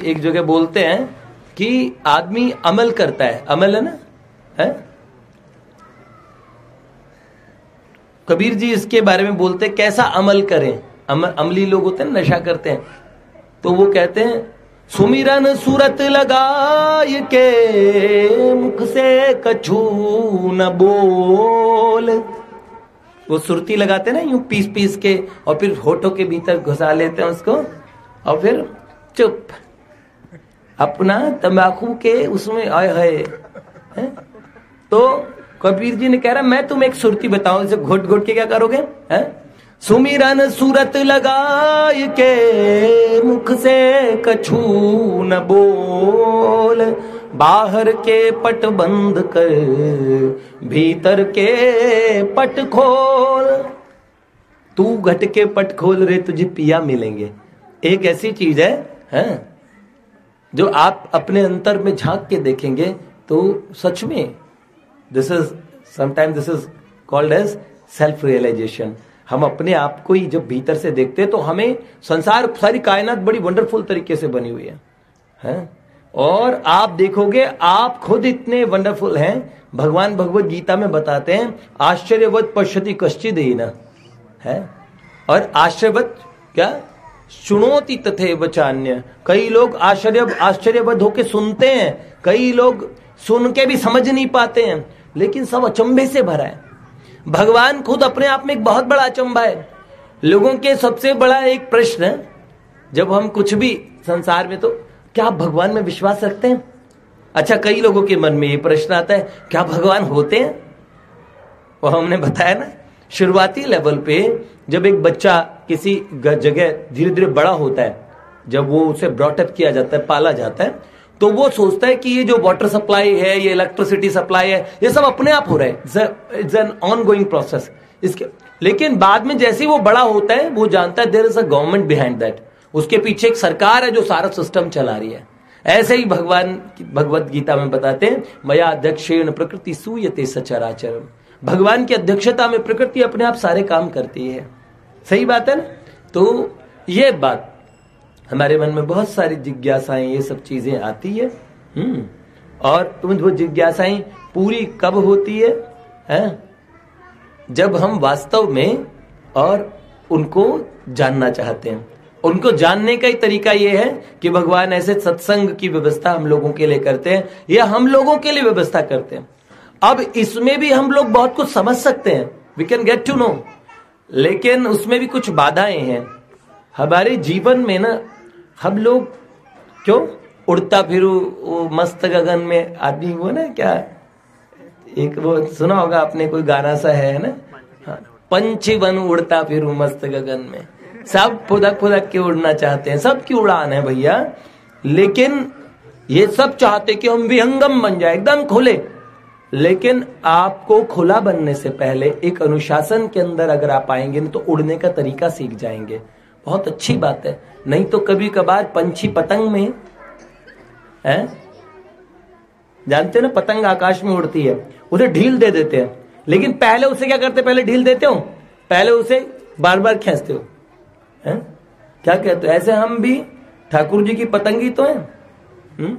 एक जगह बोलते हैं कि आदमी अमल करता है, अमल है ना, है? कबीर जी इसके बारे में बोलते हैं कैसा अमल करें। अमली लोग होते हैं, नशा करते हैं, तो वो कहते हैं सुमिरन सूरत लगाय के मुख से कछु न बोल। वो सुरती लगाते हैं ना यूं पीस पीस के, और फिर होठों के भीतर घुसा लेते हैं उसको, और फिर चुप अपना तंबाकू के उसमें आए है। तो कबीर जी ने कह रहा मैं तुम्हें एक सुरती बताऊं, इसे घोट घोट के क्या करोगे, है? सुमिरन सूरत लगाय के मुख से कछु न बोल, बाहर के पट बंद कर भीतर के पट खोल। तू घट के पट खोल रे, तुझे पिया मिलेंगे। एक ऐसी चीज है जो आप अपने अंतर में झांक के देखेंगे तो सच में this is called as self realisation. हम अपने आप को ही जब भीतर से देखते हैं तो हमें संसार, सारी कायनात बड़ी वंडरफुल तरीके से बनी हुई है? और आप देखोगे आप खुद इतने वंडरफुल हैं। भगवान भगवत गीता में बताते हैं आश्चर्यवत पश्यति कश्चिदेन, है? और आश्चर्यवत क्या सुनोति तथैव चान्य। कई लोग आश्चर्यवत होके सुनते हैं, कई लोग सुन के भी समझ नहीं पाते हैं, लेकिन सब अचंभे से भरा है। भगवान खुद अपने आप में एक बहुत बड़ा अचंभा है। लोगों के सबसे बड़ा एक प्रश्न है जब हम कुछ भी संसार में, तो क्या आप भगवान में विश्वास रखते हैं? अच्छा, कई लोगों के मन में ये प्रश्न आता है क्या भगवान होते हैं? वो हमने बताया ना, शुरुआती लेवल पे जब एक बच्चा किसी जगह धीरे धीरे बड़ा होता है, जब वो उसे ब्रॉटअप किया जाता है, पाला जाता है, तो वो सोचता है कि ये जो वाटर सप्लाई है, ये इलेक्ट्रिसिटी सप्लाई है, ये सब अपने आप हो रहा है, इट्स एन ऑनगोइंग प्रोसेस इसके। लेकिन बाद में जैसे ही वो बड़ा होता है वो जानता है there is a government behind that, उसके पीछे एक सरकार है जो सारा सिस्टम चला रही है। ऐसे ही भगवान भगवत गीता में बताते हैं मया अध्यक्षेण प्रकृति सूयते सचराचरम। भगवान की अध्यक्षता में प्रकृति अपने आप सारे काम करती है। सही बात है ना? तो ये बात हमारे मन में बहुत सारी जिज्ञासाएं, ये सब चीजें आती है। और वो जिज्ञासाएं पूरी कब होती है? जब हम वास्तव में और उनको जानना चाहते हैं। उनको जानने का ही तरीका ये है कि भगवान ऐसे सत्संग की व्यवस्था हम लोगों के लिए करते हैं, या हम लोगों के लिए व्यवस्था करते हैं। अब इसमें भी हम लोग बहुत कुछ समझ सकते हैं, we can get to know, लेकिन उसमें भी कुछ बाधाएं हैं हमारे जीवन में ना। हम लोग क्यों उड़ता फिरू वो मस्त गगन में आदमी, वो ना क्या एक वो सुना होगा आपने, कोई गाना सा है ना, हाँ, पंछी बन उड़ता फिरू मस्त गगन में। सब फुदक फुदक के उड़ना चाहते हैं, सबकी उड़ान है भैया, लेकिन ये सब चाहते कि हम विहंगम बन जाए, एकदम खुले। लेकिन आपको खुला बनने से पहले एक अनुशासन के अंदर अगर आप आएंगे ना, तो उड़ने का तरीका सीख जाएंगे। बहुत अच्छी बात है। नहीं तो कभी कभार पंछी पतंग में है, जानते हैं ना, पतंग आकाश में उड़ती है, उसे ढील दे देते हैं, लेकिन पहले उसे क्या करते, पहले ढील देते हो, पहले उसे बार बार खींचते हो, है? क्या कहते हो? ऐसे हम भी ठाकुर जी की पतंगी तो हैं।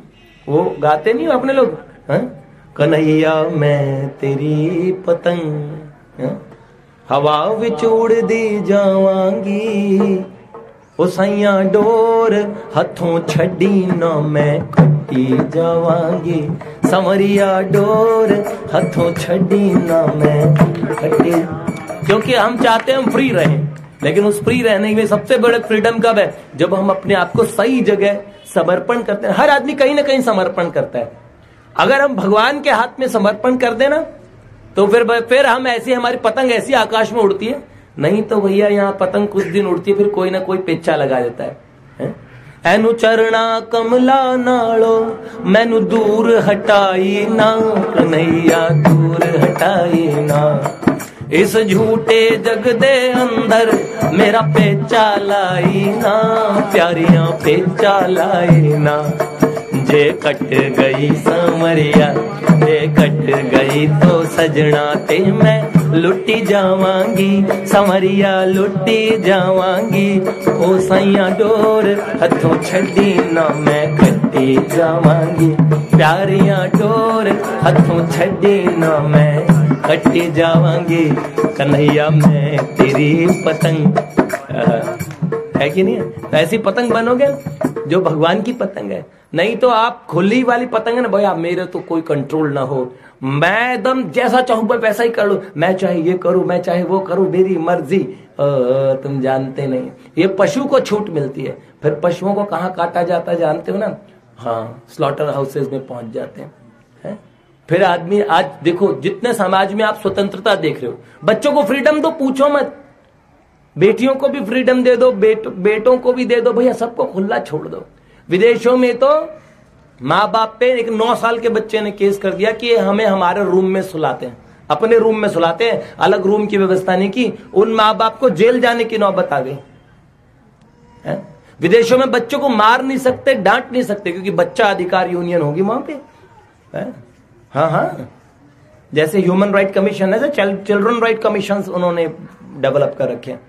वो गाते नहीं हो अपने लोग, कन्हैया मैं तेरी पतंग हवा विच उड़ दी जावांगी, ओ सैया डोर हथों छड़ी ना मैं कटी जावांगी, समरिया डोर हथों छड़ी ना मैं कटी। क्योंकि हम चाहते हैं हम फ्री रहें, लेकिन उस फ्री रहने में सबसे बड़ा फ्रीडम कब है? जब हम अपने आप को सही जगह समर्पण करते हैं। हर आदमी कहीं ना कहीं समर्पण करता है। अगर हम भगवान के हाथ में समर्पण कर देना, तो फिर हम ऐसी, हमारी पतंग ऐसी आकाश में उड़ती है। नहीं तो भैया यहाँ पतंग कुछ दिन उड़ती है, फिर कोई ना कोई पेचा लगा देता है। एनु चरना कमला नालो मैनू दूर हटाई ना, कन्हैया दूर हटाई ना, इस झूठे जग दे अंदर मेरा पेचा लाई ना, प्यारियां पेचा लाई ना। जे कट गई समरिया, जे कट गई तो सजना ते मैं लुटी जावांगी संवरिया लुटी जावांगी ओ सैया डोर हथों छड़ी ना मैं कटी जावांगी प्यारियां डोर हथों छड़ी ना मैं कटी जावांगी कन्हैया मैं तेरी पतंग है कि नहीं? तो ऐसी पतंग बनोगे जो भगवान की पतंग है। नहीं तो आप खुली वाली पतंग है ना भैया, मेरे तो कोई कंट्रोल ना हो, मैं एकदम जैसा चाहूं मैं वैसा ही कर लूं, मैं चाहे ये करूं मैं चाहे वो करूं, मेरी मर्जी। तुम जानते नहीं, ये पशु को छूट मिलती है। फिर पशुओं को कहाँ काटा जाता है जानते हो ना? हाँ, स्लॉटर हाउसेज में पहुंच जाते हैं। फिर आदमी, आज देखो जितने समाज में आप स्वतंत्रता देख रहे हो, बच्चों को फ्रीडम दो, पूछो मत, बेटियों को भी फ्रीडम दे दो, बेटों को भी दे दो, भैया सबको खुला छोड़ दो। विदेशों में तो माँ बाप पे एक 9 साल के बच्चे ने केस कर दिया कि हमें हमारे रूम में सुलाते हैं, अपने रूम में सुलाते हैं, अलग रूम की व्यवस्था नहीं की। उन माँ बाप को जेल जाने की नौबत आ गई है? विदेशों में बच्चों को मार नहीं सकते, डांट नहीं सकते, क्योंकि बच्चा अधिकार यूनियन होगी वहां पे है? हाँ, जैसे ह्यूमन राइट कमीशन है, चिल्ड्रन राइट कमीशन उन्होंने डेवलप कर रखे हैं।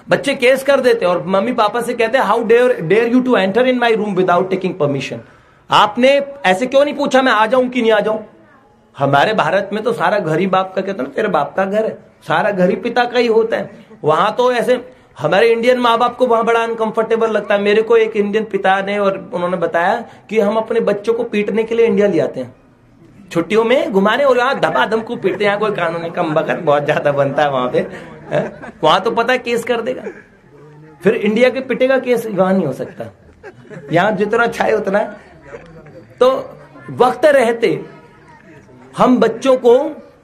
बच्चे केस कर देते और मम्मी पापा से कहते हैं how dare you to enter in my room without taking permission. आपने ऐसे क्यों नहीं पूछा मैं आ जाऊं कि नहीं आ जाऊं? हमारे भारत में तो सारा घर ही बाप का, कहते ना तेरे बाप का घर है, सारा घर ही पिता का ही होता है। वहां तो ऐसे हमारे इंडियन माँ बाप को वहां बड़ा अनकंफर्टेबल लगता है। मेरे को एक इंडियन पिता ने और उन्होंने बताया कि हम अपने बच्चों को पीटने के लिए इंडिया ले आते हैं, छुट्टियों में घुमाने, और यहाँ धमाधम को पीटते हैं। कोई कानूनी कम बखत बहुत ज्यादा बनता है वहां पे, वहां तो पता है केस कर देगा। फिर इंडिया के पिटेगा केस वहां नहीं हो सकता, यहां जितना अच्छा है उतना। तो वक्त रहते हम बच्चों को,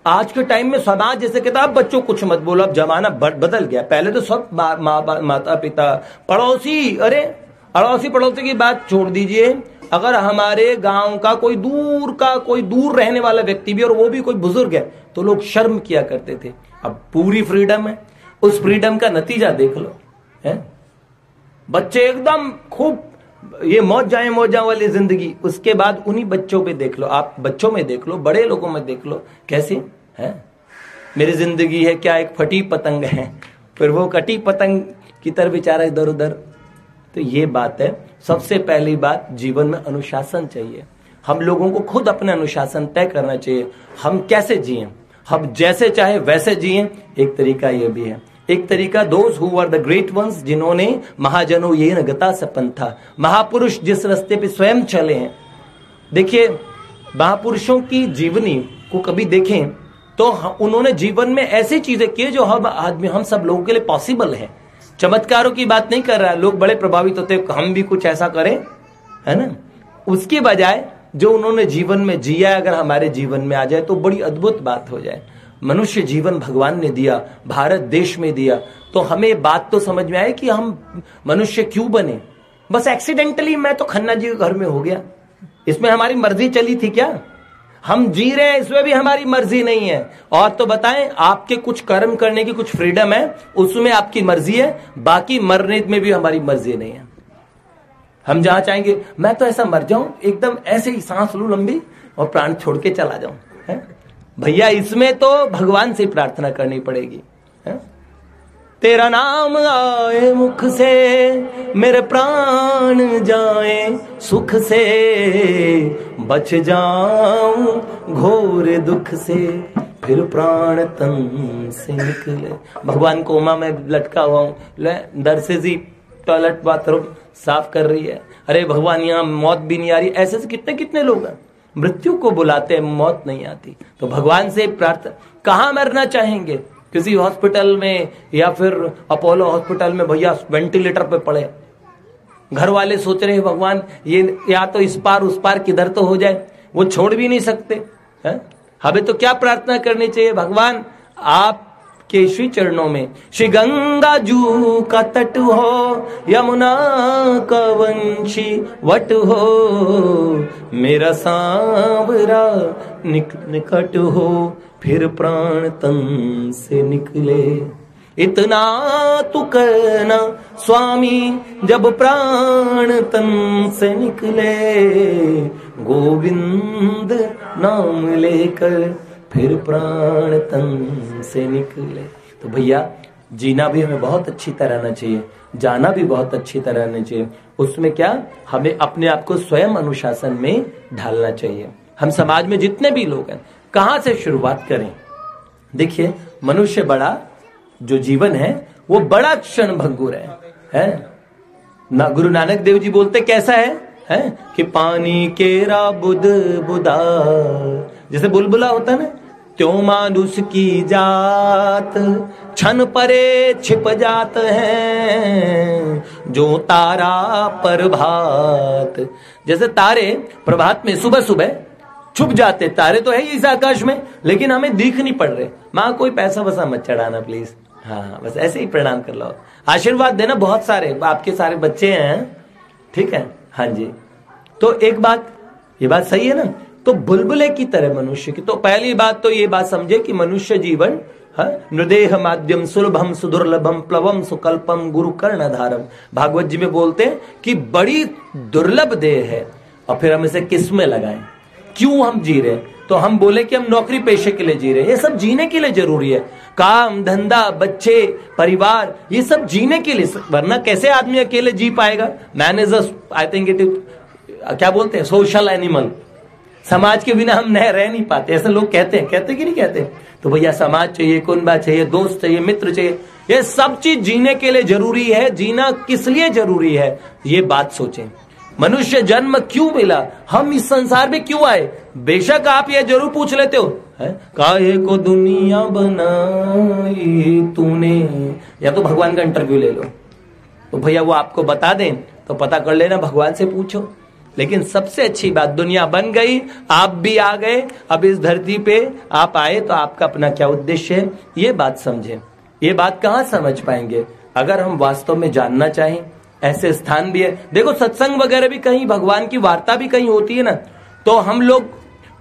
आज के टाइम में समाज जैसे कहता है बच्चों कुछ मत बोलो, अब जमाना बदल गया। पहले तो सब माता पिता पड़ोसी, अरे अड़ोसी पड़ोसी की बात छोड़ दीजिए, अगर हमारे गांव का कोई दूर रहने वाला व्यक्ति भी, और वो भी कोई बुजुर्ग है, तो लोग शर्म किया करते थे। अब पूरी फ्रीडम है, उस फ्रीडम का नतीजा देख लो है? बच्चे एकदम खूब ये मौजा वाली जिंदगी, उसके बाद उन्हीं बच्चों पे देख लो, आप बच्चों में देख लो, बड़े लोगों में देख लो कैसे है। मेरी जिंदगी है क्या एक फटी पतंग है, फिर वो कटी पतंग की तरह बेचारा इधर उधर। तो ये बात है, सबसे पहली बात जीवन में अनुशासन चाहिए। हम लोगों को खुद अपने अनुशासन तय करना चाहिए, हम कैसे जिएं, हम जैसे चाहे वैसे जिएं। एक तरीका ये भी है, एक तरीका those who are the great ones, जिन्होंने महाजनों ये न गता सपन था, महापुरुष जिस रास्ते पे स्वयं चले हैं। देखिए महापुरुषों की जीवनी को कभी देखें तो उन्होंने जीवन में ऐसी चीजें की जो हम सब लोगों के लिए पॉसिबल है। चमत्कारों की बात नहीं कर रहा है, लोग बड़े प्रभावित होते हैं हम भी कुछ ऐसा करें, है ना। उसकी बजाय जो उन्होंने जीवन में जिया अगर हमारे जीवन में आ जाए तो बड़ी अद्भुत बात हो जाए। मनुष्य जीवन भगवान ने दिया, भारत देश में दिया, तो हमें बात तो समझ में आए कि हम मनुष्य क्यों बने। बस एक्सीडेंटली मैं तो खन्ना जी के घर में हो गया, इसमें हमारी मर्जी चली थी क्या? हम जी रहे हैं इसमें भी हमारी मर्जी नहीं है। और तो बताएं, आपके कुछ कर्म करने की कुछ फ्रीडम है, उसमें आपकी मर्जी है, बाकी मरने में भी हमारी मर्जी नहीं है। हम जहां चाहेंगे मैं तो ऐसा मर जाऊं, एकदम ऐसे ही सांस लूं लंबी और प्राण छोड़ के चला जाऊं, है भैया, इसमें तो भगवान से प्रार्थना करनी पड़ेगी। है? तेरा नाम आए मुख से मेरे प्राण जाए सुख से, बच जाऊं घोर दुख से फिर प्राण तन से निकले। भगवान कोमा में लटका हुआ हूं, दर से जी टॉयलेट बाथरूम साफ कर रही है, अरे भगवान यहाँ मौत भी नहीं आ रही। ऐसे से कितने कितने लोग हैं मृत्यु को बुलाते हैं, मौत नहीं आती। तो भगवान से प्रार्थना, कहाँ मरना चाहेंगे? किसी हॉस्पिटल में या फिर अपोलो हॉस्पिटल में भैया वेंटिलेटर पे पड़े, घर वाले सोच रहे हैं भगवान ये या तो इस पार उस पार किधर तो हो जाए, वो छोड़ भी नहीं सकते हैं। हमें तो क्या प्रार्थना करनी चाहिए? भगवान आप के श्री चरणों में श्री गंगा जू का तट हो, यमुना का वंशी वट हो, मेरा सांवरा निकट हो फिर प्राण तन से निकले। इतना तू करना स्वामी जब प्राण तन से निकले, गोविंद नाम लेकर फिर प्राण तन से निकले। तो भैया जीना भी हमें बहुत अच्छी तरह आना चाहिए, जाना भी बहुत अच्छी तरह आना चाहिए। उसमें क्या, हमें अपने आप को स्वयं अनुशासन में ढालना चाहिए। हम समाज में जितने भी लोग हैं, कहां से शुरुआत करें? देखिए, मनुष्य बड़ा जो जीवन है वो बड़ा क्षण भंगुर है ना। गुरु नानक देव जी बोलते कैसा है कि पानी केरा बुद बुदा, जैसे बुलबुला होता है ना, त्यों मानुष की जात क्षण परे छिप जात है, जो तारा प्रभात। जैसे तारे प्रभात में सुबह सुबह छुप जाते, तारे तो है ही इस आकाश में, लेकिन हमें दिख नहीं पड़ रहे। माँ कोई पैसा वैसा मत चढ़ाना प्लीज। हाँ, बस ऐसे ही प्रणाम कर लो, आशीर्वाद देना। बहुत सारे आपके सारे बच्चे हैं, ठीक है। हाँ जी, तो एक बात, ये बात सही है ना। तो बुलबुले की तरह मनुष्य की, तो पहली बात तो ये बात समझे कि मनुष्य जीवन नृदेह माध्यम सुलभम सुदुर्लभम प्लवम सुकल्पम गुरु कर्णधारम। भागवत जी में बोलते हैं कि बड़ी दुर्लभ देह है, और फिर हम इसे किस में लगाएं? क्यों हम जी रहे हैं? तो हम बोले कि हम नौकरी पेशे के लिए जी रहे हैं, ये सब जीने के लिए जरूरी है। काम धंधा, बच्चे, परिवार, ये सब जीने के लिए, वरना कैसे आदमी अकेले जी पाएगा? Man is I think it, क्या बोलते हैं, सोशल एनिमल। समाज के बिना हम रह नहीं पाते, ऐसे लोग कहते हैं कि नहीं कहते? तो भैया समाज चाहिए, कुनबा चाहिए, दोस्त चाहिए, मित्र चाहिए, ये सब चीज जीने के लिए जरूरी है। जीना किस लिए जरूरी है, ये बात सोचें। मनुष्य जन्म क्यों मिला, हम इस संसार में क्यों आए? बेशक आप ये जरूर पूछ लेते हो, काहे को दुनिया बनाई तूने, या तो भगवान का इंटरव्यू ले लो, तो भैया वो आपको बता दें तो पता कर लेना, भगवान से पूछो। लेकिन सबसे अच्छी बात, दुनिया बन गई, आप भी आ गए, अब इस धरती पे आप आए तो आपका अपना क्या उद्देश्य है, ये बात समझें। ये बात कहाँ समझ पाएंगे? अगर हम वास्तव में जानना चाहें। ऐसे स्थान भी है, देखो सत्संग वगैरह भी कहीं, भगवान की वार्ता भी कहीं होती है ना, तो हम लोग,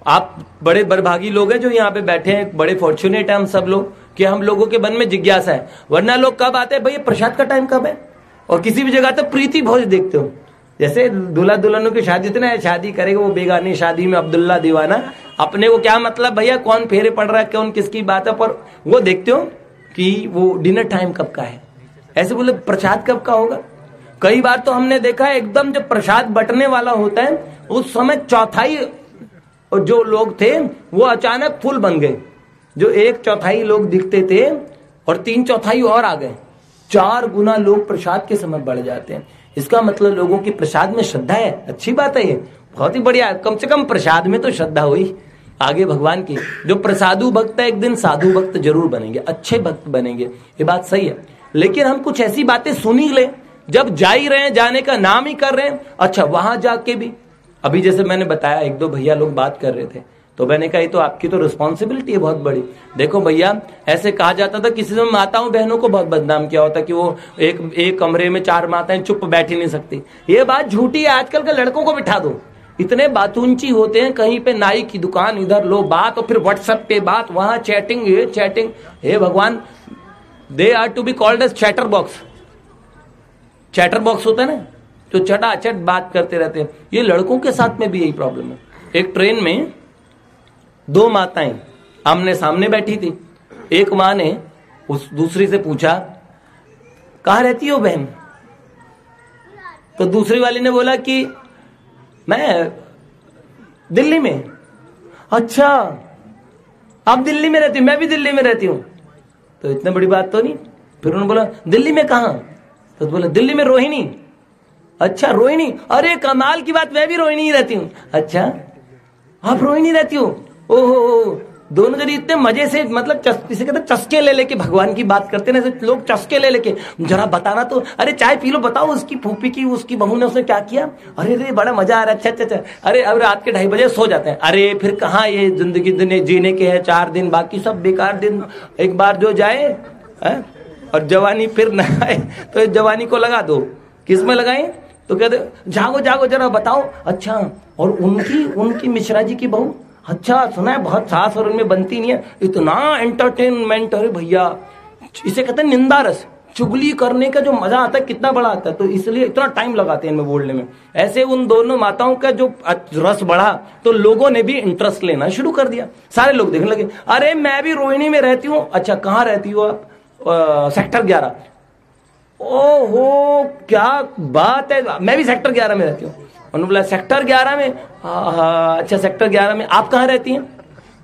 आप बड़े बड़भागी लोग हैं जो यहाँ पे बैठे हैं, बड़े फॉर्चुनेट हैं हम सब लोग कि हम लोगों के मन में जिज्ञासा है। वरना लोग कब आते हैं, भैया प्रसाद का टाइम कब है? और किसी भी जगह तो प्रीति भोज देखते हो, जैसे दूल्हा दुल्हनों की शादी थी ना, शादी करेगा वो बेगानी शादी में अब्दुल्ला दीवाना, अपने को क्या मतलब भैया कौन फेरे पड़ रहा है, कौन किसकी बात है, पर वो देखते हो कि वो डिनर टाइम कब का है, ऐसे बोले प्रसाद कब का होगा। कई बार तो हमने देखा है एकदम जब प्रसाद बंटने वाला होता है उस समय चौथाई जो लोग थे वो अचानक फुल बन गए, जो 1/4 लोग दिखते थे और 3/4 और आ गए, 4 गुना लोग प्रसाद के समय बढ़ जाते हैं। इसका मतलब लोगों की प्रसाद में श्रद्धा है, अच्छी बात है, ये बहुत ही बढ़िया। कम से कम प्रसाद में तो श्रद्धा हुई आगे भगवान की। जो प्रसादु भक्त है एक दिन साधु भक्त जरूर बनेंगे, अच्छे भक्त बनेंगे, ये बात सही है। लेकिन हम कुछ ऐसी बातें सुन ही ले, जब जा ही रहे हैं, जाने का नाम ही कर रहे हैं, अच्छा वहां जाके भी, अभी जैसे मैंने बताया 1-2 भैया लोग बात कर रहे थे, तो मैंने कहा तो आपकी तो रिस्पॉन्सिबिलिटी है बहुत बड़ी। देखो भैया, ऐसे कहा जाता था किसी समय माताओं बहनों को बहुत बदनाम किया होता कि वो एक कमरे में 4 माताएं चुप बैठ ही नहीं सकती। ये बात झूठी है, आजकल के लड़कों को बिठा दो, इतने बातूंची होते हैं, कहीं पे नाई की दुकान, इधर लो बात, और फिर व्हाट्सएप पे बात, वहां चैटिंग, ये चैटिंग, हे भगवान, they are to be called as chatterbox. Chatterbox होता है ना, जो चटाचट बात करते रहते हैं। ये लड़कों के साथ में भी यही प्रॉब्लम है। एक ट्रेन में 2 माताएं आमने सामने बैठी थी। एक माँ ने उस दूसरी से पूछा, कहाँ रहती हो बहन? तो दूसरी वाली ने बोला कि मैं दिल्ली में। अच्छा, आप दिल्ली में रहती हो? मैं भी दिल्ली में रहती हूँ। तो इतनी बड़ी बात तो नहीं। फिर उन्होंने बोला दिल्ली में कहाँ? तो बोला दिल्ली में रोहिणी। अच्छा रोहिणी, अरे कमाल की बात, मैं भी रोहिणी ही रहती हूँ। अच्छा आप रोहिणी रहती हो? ओहो, दोनों जन इतने मजे से, मतलब इसे कहते चस्के ले लेके भगवान की बात करते ना, लोग चस्के ले लेके, जरा बताना तो, अरे चाय पी लो, बताओ उसकी फूफी की, उसकी बहू ने उसने क्या किया, अरे बड़ा मजा आ रहा है, अच्छा, अरे अब रात के 2:30 बजे सो जाते हैं। अरे फिर कहाँ ये जिंदगी जीने के है 4 दिन, बाकी सब बेकार दिन, एक बार जो जाए है? और जवानी फिर न आए, तो जवानी को लगा दो। किस में लगाए? तो कहते जागो जागो जरा बताओ। अच्छा, और उनकी मिश्रा जी की बहू, अच्छा सुना है बहुत सास और उनमें बनती नहीं है, इतना एंटरटेनमेंट। अरे भैया, इसे कहते हैं निंदा रस, चुगली करने का जो मजा आता है कितना बड़ा आता है, तो इसलिए इतना टाइम लगाते हैं इनमें बोलने में। ऐसे उन दोनों माताओं का जो रस बढ़ा तो लोगों ने भी इंटरेस्ट लेना शुरू कर दिया। सारे लोग देखने लगे, अरे मैं भी रोहिणी में रहती हूँ। अच्छा कहाँ रहती हो आप? सेक्टर 11। ओहो क्या बात है, मैं भी सेक्टर 11 में रहती हूँ। उन्होंने बोला सेक्टर 11 में? अच्छा सेक्टर 11 में आप कहाँ रहती हैं?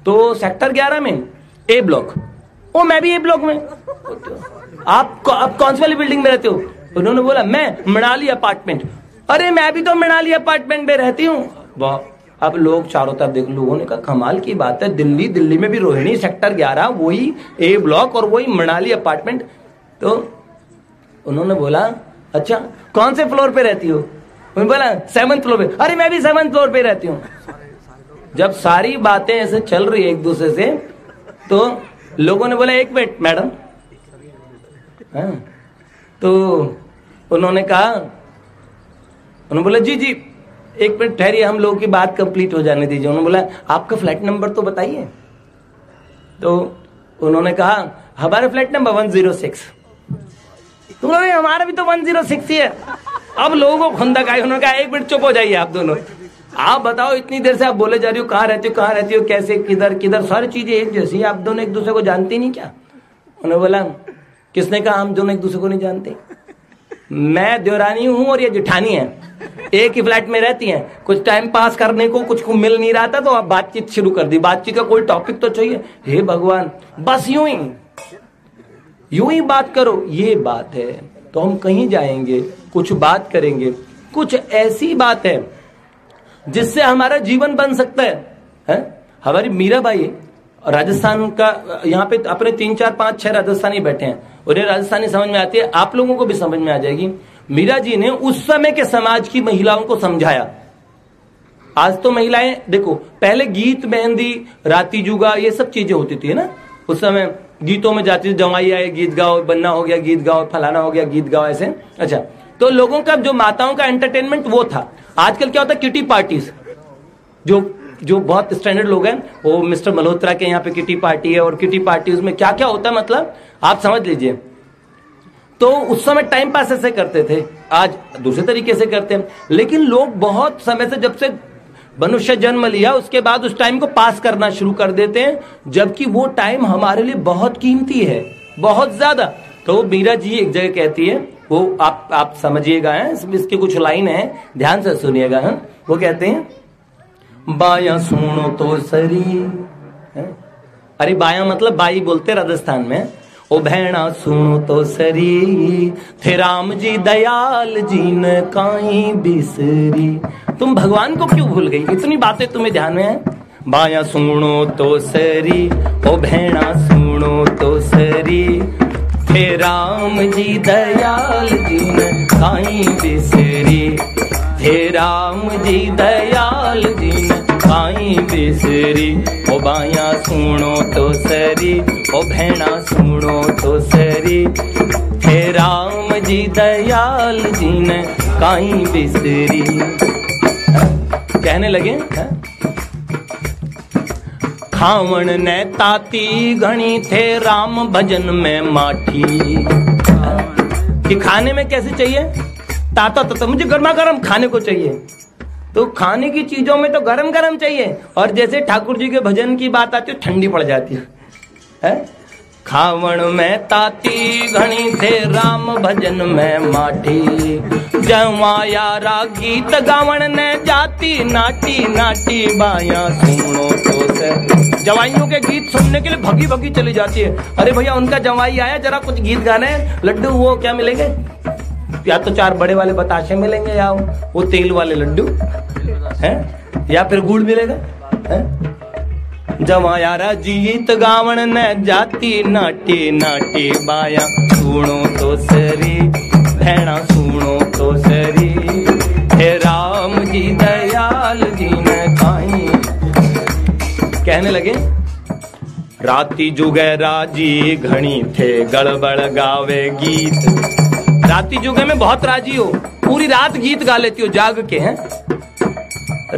तो सेक्टर 11 में ए ब्लॉक। ओ मैं भी ए ब्लॉक में। आप कौन सी वाली बिल्डिंग में रहते हो? उन्होंने बोला मैं मनाली अपार्टमेंट। अरे मैं भी तो मनाली अपार्टमेंट में रहती हूँ। अब लोग चारों तरफ देख, लोगों ने कहा कमाल की बात है, दिल्ली में भी रोहिणी सेक्टर 11, वही ए ब्लॉक और वही मनाली अपार्टमेंट। तो उन्होंने बोला अच्छा कौन से फ्लोर पे रहती हो? उन्होंने बोला 7th फ्लोर पे। अरे मैं भी 7th फ्लोर पे रहती हूँ। जब सारी बातें ऐसे चल रही है एक दूसरे से, तो लोगों ने बोला एक मिनट मैडम। तो उन्होंने कहा, उन्होंने बोला जी एक मिनट ठहरिए, हम लोगों की बात कंप्लीट हो जाने दीजिए। उन्होंने बोला आपका फ्लैट नंबर तो बताइए। तो उन्होंने कहा हमारा फ्लैट नंबर 106। तो हमारा भी तो 106 ही है। अब लोगों को खुंदक आई, उन्होंने कहा एक मिनट चुप हो जाइए आप दोनों। आप बताओ इतनी देर से आप बोले जा रही हो कहाँ रहती हो कैसे किधर किधर, सारी चीजें एक जैसी, आप दोनों एक दूसरे को जानते नहीं क्या? उन्होंने बोला किसने कहा हम दोनों एक दूसरे को नहीं जानते? मैं देवरानी हूं और ये जेठानी है, एक ही फ्लैट में रहती हैं। कुछ टाइम पास करने को कुछ को मिल नहीं रहा था तो अब बातचीत शुरू कर दी। बातचीत का कोई टॉपिक तो चाहिए। हे भगवान, बस यूं ही बात करो, ये बात है। तो हम कहीं जाएंगे, कुछ बात करेंगे, कुछ ऐसी बात है जिससे हमारा जीवन बन सकता है? हमारी मीराबाई राजस्थान का, यहाँ पे अपने 3 4 5 6 राजस्थानी बैठे हैं, उन्हें राजस्थानी समझ में आती है, आप लोगों को भी समझ में आ जाएगी। मीरा जी ने उस समय के समाज की महिलाओं को समझाया। आज तो महिलाएं देखो, पहले गीत मेहंदी राती जुगा ये सब चीजें होती थी ना, उस समय गीतों में जाती थी, जवाई आए गीत गाओ, बनना हो गया गीत गाओ, फलाना हो गया गीत गाओ, ऐसे। अच्छा, तो लोगों का जो माताओं का एंटरटेनमेंट वो था। आजकल क्या होता है, किटी पार्टीज, जो बहुत स्टैंडर्ड लोग हैं, वो मिस्टर मल्होत्रा के यहाँ पे किटी पार्टी है, और किटी पार्टीज में क्या क्या होता है मतलब आप समझ लीजिए। तो उस समय टाइम पास ऐसे करते थे, आज दूसरे तरीके से करते हैं। लेकिन लोग बहुत समय से, जब से मनुष्य जन्म लिया उसके बाद उस टाइम को पास करना शुरू कर देते हैं, जबकि वो टाइम हमारे लिए बहुत कीमती है, बहुत ज्यादा। तो मीरा जी एक जगह कहती है, वो आप समझिएगा, इसकी कुछ लाइन है, ध्यान से सुनिएगा। वो कहते हैं बाया सुनो तो सरी, अरे बाया मतलब बाई बोलते राजस्थान में। ओ भैणा सुनो तो सरी, थे राम जी दयाल जी न काई बिसरी। तुम भगवान को क्यों भूल गई? इतनी बातें तुम्हें ध्यान में है? बाया सुनो तो सरी, ओ भैणा सुनो तो सरी, थे राम जी दयाल जी न काई बिसरी, थे राम जी दयाल जी न काई बिसरी। ओ बाया सुनो तो सरी, ओ भैणा सुनो तो सरी, थे राम जी दयाल जी न काई बिसरी। कहने लगे खावण ने ताती घणी, थे राम भजन में माठी। कि खाने में कैसे चाहिए? ताता तो मुझे गर्मा गर्म खाने को चाहिए। तो खाने की चीजों में तो गरम गरम चाहिए, और जैसे ठाकुर जी के भजन की बात आती है ठंडी पड़ जाती है। खावण में ताती घणी, थे राम भजन में माठी, जवाया गीत गावण ने जाती नाटी नाटी, बाया सुनो तो से। जवाइयों के गीत सुनने के लिए भगी भगी चली जाती है। अरे भैया उनका जवाई आया, जरा कुछ गीत गाने। लड्डू वो क्या मिलेंगे, या तो 4 बड़े वाले बताशे मिलेंगे, या वो तेल वाले लड्डू हैं, या फिर गुड़ मिलेगा है? जवायारा जीत गावण न जाती नाटी नाटी, बाया सुनो तो सरी, भैणा सुनो तो सरी, हे राम जी दयाल जी न काई। कहने लगे राती जुगे राजी घणी, थे गड़बड़ गावे गीत। राती जुगे में बहुत राजी हो, पूरी रात गीत गा लेती हो जाग के हैं।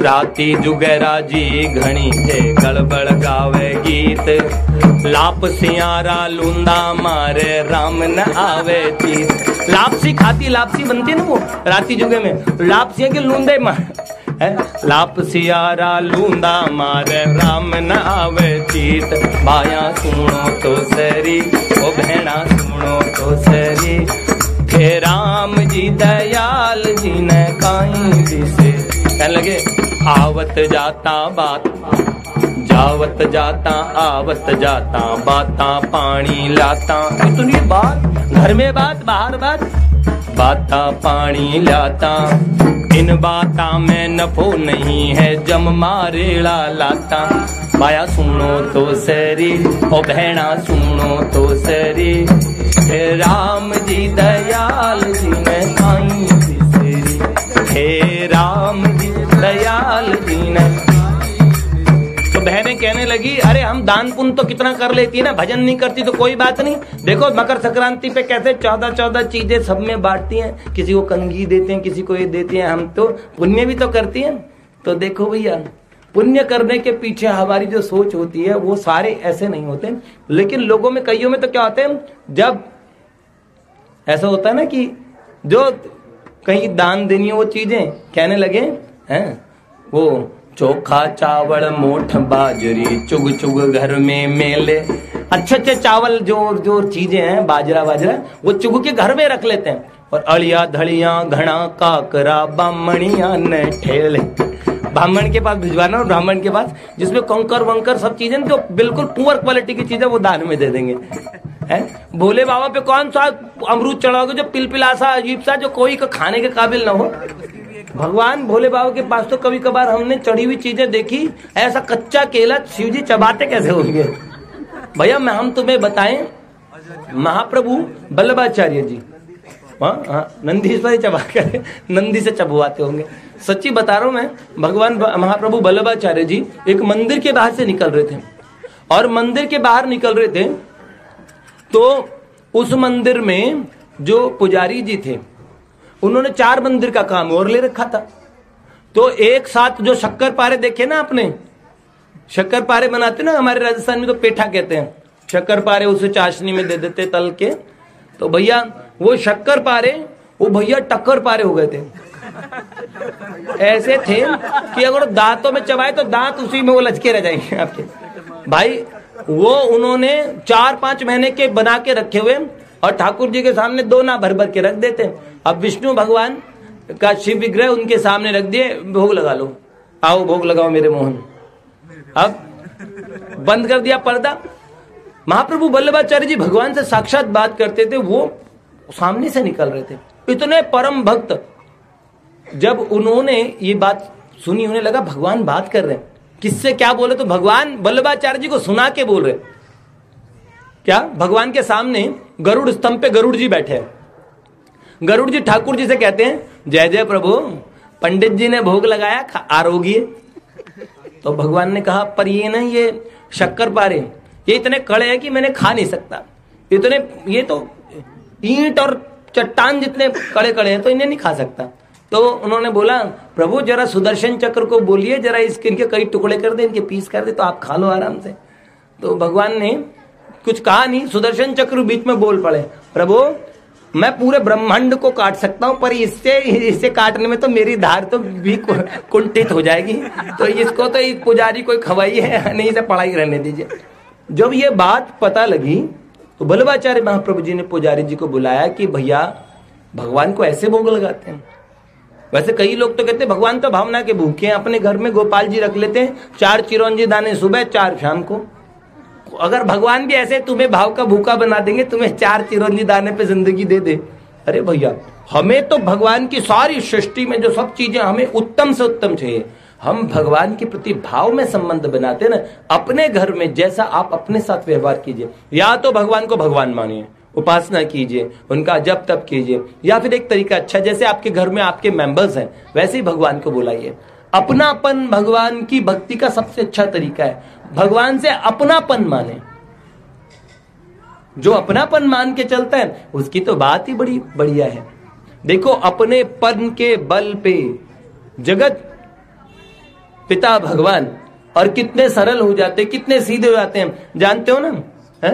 राती जुगेरा जी घणी थे गड़बड़ गावे गीत। लाप सियारा लूंदा मारे राम न आवे चीत। लापसी खाती लापसी बनती है ना वो राती जुगे में, लापसी के लूंदे लाप सियारा लूंदा मारे राम न आवे चीत। भाया सुनो तो सरी ओ भेड़ा सुनो तो सरी, हे राम जी दयाल जी ने काई दिसे। कहने लगे आवत जाता बात जावत जाता आवत जाता बाता पानी लाता। सुनिए बात घर में बात बाहर बात, बाता पानी लाता। इन बाता में नफो नहीं है जम मारेड़ा लाता। बाया सुनो तो सरी ओ भेड़ा सुनो तो सरी, हे राम जी दयाल जी ने काई दिसेरी। हे राम जी दयाल जी ने। तो बहनें कहने लगी अरे हम दान पुण्य तो कितना कर लेती है ना, भजन नहीं करती तो कोई बात नहीं। देखो मकर संक्रांति पे कैसे 14 चीजें सब में बांटती हैं, किसी को कंघी देते हैं, किसी को ये देते हैं, हम तो पुण्य भी तो करती हैं। तो देखो भैया पुण्य करने के पीछे हमारी जो सोच होती है वो सारे ऐसे नहीं होते, लेकिन लोगों में कईयों में तो क्या होते हैं, जब ऐसा होता है ना कि जो कहीं दान देनी हो वो चीजें कहने लगे हैं, वो चोखा चावल मोठ बाजरी चुग चुग घर में मेले। अच्छे चावल जो चीजें हैं बाजरा वो चुग के घर में रख लेते हैं, और अड़िया धड़िया घड़ा काकरा बामणिया ने ठेले। ब्राह्मण के पास भिजवाना और ब्राह्मण के पास जिसमें कंकर वंकर सब चीजें जो बिल्कुल पुअर क्वालिटी की चीजें वो दान में दे देंगे। भोले बाबा पे कौन सा अमरूद चढ़ाओगे जो पिलपिला सा अजीब सा जो कोई का खाने के काबिल ना हो। भगवान भोले बाबा के पास तो कभी कभार हमने चढ़ी हुई चीजें देखी, ऐसा कच्चा केला शिव जी चबाते कैसे होंगे भैया। हम तुम्हें बताएं, महाप्रभु वल्लभाचार्य जी नंदी चबा कर नंदी से चबवाते होंगे। सच्ची बता रहा हूं मैं, भगवान महाप्रभु वल्लभाचार्य जी एक मंदिर के बाहर से निकल रहे थे, और मंदिर के बाहर निकल रहे थे तो उस मंदिर में जो पुजारी जी थे उन्होंने 4 मंदिर का काम और ले रखा था। तो एक साथ जो शक्कर पारे देखे ना आपने, शक्कर पारे बनाते ना हमारे राजस्थान में तो पेठा कहते हैं, शक्कर पारे उसे चाशनी में दे देते तल के। तो भैया वो शक्कर पारे वो भैया टक्कर पारे हो गए थे, ऐसे थे कि अगर दांतों में चबाए तो दांत उसी में वो लचके रह जाएंगे आपके भाई। वो उन्होंने 4-5 महीने के बना के रखे हुए और ठाकुर जी के सामने 2 ना भर भर के रख देते। अब विष्णु भगवान का शिव विग्रह उनके सामने रख दिए, भोग लगा लो, आओ भोग लगाओ मेरे मोहन। अब बंद कर दिया पर्दा। महाप्रभु वल्लभाचार्य जी भगवान से साक्षात बात करते थे, वो सामने से निकल रहे थे, इतने परम भक्त। जब उन्होंने ये बात सुनी उन्हें लगा भगवान बात कर रहे हैं, किससे क्या बोले, तो भगवान वल्लभाचार्य जी को सुना के बोल रहे। क्या भगवान के सामने गरुड़ स्तंभ पे गरुड़ जी बैठे हैं। गरुड़ जी ठाकुर जी से कहते हैं जय जय प्रभु, पंडित जी ने भोग लगाया आरोग्य। तो भगवान ने कहा पर ये ना, ये शक्कर पारे ये इतने कड़े हैं कि मैंने खा नहीं सकता, इतने ये तो ईंट और चट्टान जितने कड़े कड़े हैं तो इन्हें नहीं खा सकता। तो उन्होंने बोला प्रभु जरा सुदर्शन चक्र को बोलिए, जरा इनके कई टुकड़े कर दे, इनके पीस कर दे तो आप खा लो आराम से। तो भगवान ने कुछ कहा नहीं, सुदर्शन चक्र बीच में बोल पड़े प्रभु मैं पूरे ब्रह्मांड को काट सकता हूं, पर इससे काटने में तो मेरी धार तो भी कुंठित हो जाएगी, तो इसको तो इस पुजारी कोई खवाई है नहीं, से पढ़ाई रहने दीजिए। जब ये बात पता लगी तो वल्लभाचार्य महाप्रभु जी ने पुजारी जी को बुलाया कि भैया भगवान को ऐसे भोग लगाते हैं। वैसे कई लोग तो कहते हैं भगवान तो भावना के भूखे हैं, अपने घर में गोपाल जी रख लेते हैं, 4 चिरौंजी दाने सुबह 4 शाम को। अगर भगवान भी ऐसे तुम्हें भाव का भूखा बना देंगे, तुम्हें 4 चिरौंजी दाने पे जिंदगी दे दे। अरे भैया हमें तो भगवान की सारी सृष्टि में जो सब चीजें हमें उत्तम से उत्तम चाहिए, हम भगवान के प्रति भाव में संबंध बनाते ना। अपने घर में जैसा आप अपने साथ व्यवहार कीजिए, या तो भगवान को भगवान मानिए, उपासना कीजिए, उनका जप तप कीजिए, या फिर एक तरीका अच्छा जैसे आपके घर में आपके मेंबर्स हैं वैसे ही भगवान को बुलाइए। अपनापन भगवान की भक्ति का सबसे अच्छा तरीका है, भगवान से अपनापन माने। जो अपनापन मान के चलता है उसकी तो बात ही बड़ी बढ़िया है। देखो अपने पन के बल पे जगत पिता भगवान, और कितने सरल हो जाते, कितने सीधे हो जाते हैं। जानते हो ना, है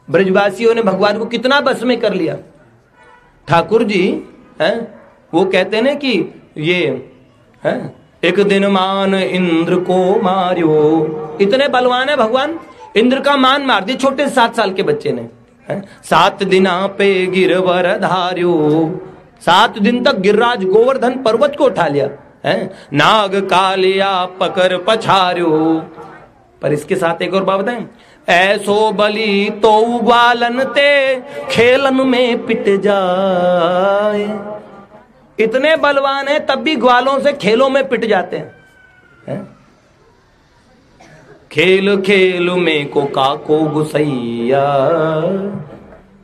ब्रजवासियों ने भगवान को कितना बस में कर लिया। ठाकुर जी हैं, वो कहते हैं ना कि ये है, एक दिन मान इंद्र को मारियो। इतने बलवान है भगवान, इंद्र का मान मार दिया छोटे 7 साल के बच्चे ने। 7 दिना पे गिरवर धार्यो, 7 दिन तक गिरिराज गोवर्धन पर्वत को उठा लिया है। नाग कालिया पकर पछार्यो। पर इसके साथ एक और बात बताएं, ऐसो बली तो ग्वालन ते खेलन में पिट जाए। इतने बलवान है तब भी ग्वालों से खेलों में पिट जाते हैं। खेल खेल में को काको गुसैया।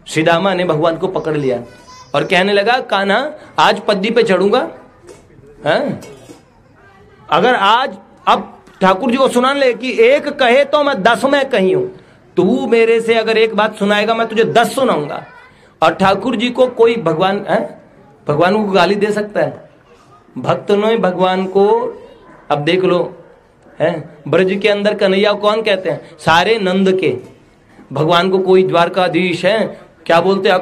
श्रीदामा ने भगवान को पकड़ लिया और कहने लगा, कान्हा आज पद्दी पे चढ़ूंगा। अगर आज अब ठाकुर जी को सुनाने लगे कि एक कहे तो मैं 10 में कही हूं, तू मेरे से अगर एक बात सुनाएगा मैं तुझे 10 सुनाऊंगा। और ठाकुर जी को कोई भगवान को गाली दे सकता है? भक्त ने भगवान को, अब देख लो, है ब्रज के अंदर कन्हैया कौन कहते हैं? सारे नंद के। भगवान को कोई द्वारकाधीश है, क्या बोलते हैं?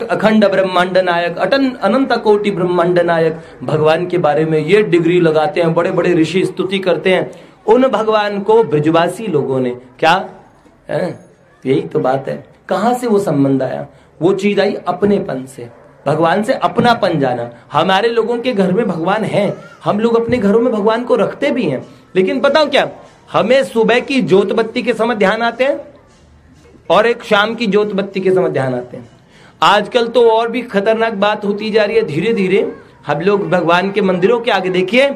अखंड ब्रह्मांड नायक, अनंत कोटि ब्रह्मांड नायक। भगवान के बारे में ये डिग्री लगाते हैं, बड़े बड़े ऋषि स्तुति करते हैं। उन भगवान को ब्रजवासी लोगों ने क्या है? यही तो बात है। कहां से वो संबंध आया? वो चीज आई अपनेपन से, भगवान से अपनापन जाना। हमारे लोगों के घर में भगवान है, हम लोग अपने घरों में भगवान को रखते भी हैं, लेकिन बताओ क्या, हमें सुबह की ज्योत बत्ती के समय ध्यान आते हैं और एक शाम की ज्योत बत्ती के समय ध्यान आते हैं। आजकल तो और भी खतरनाक बात होती जा रही है। धीरे धीरे हम लोग भगवान के मंदिरों के आगे देखिए,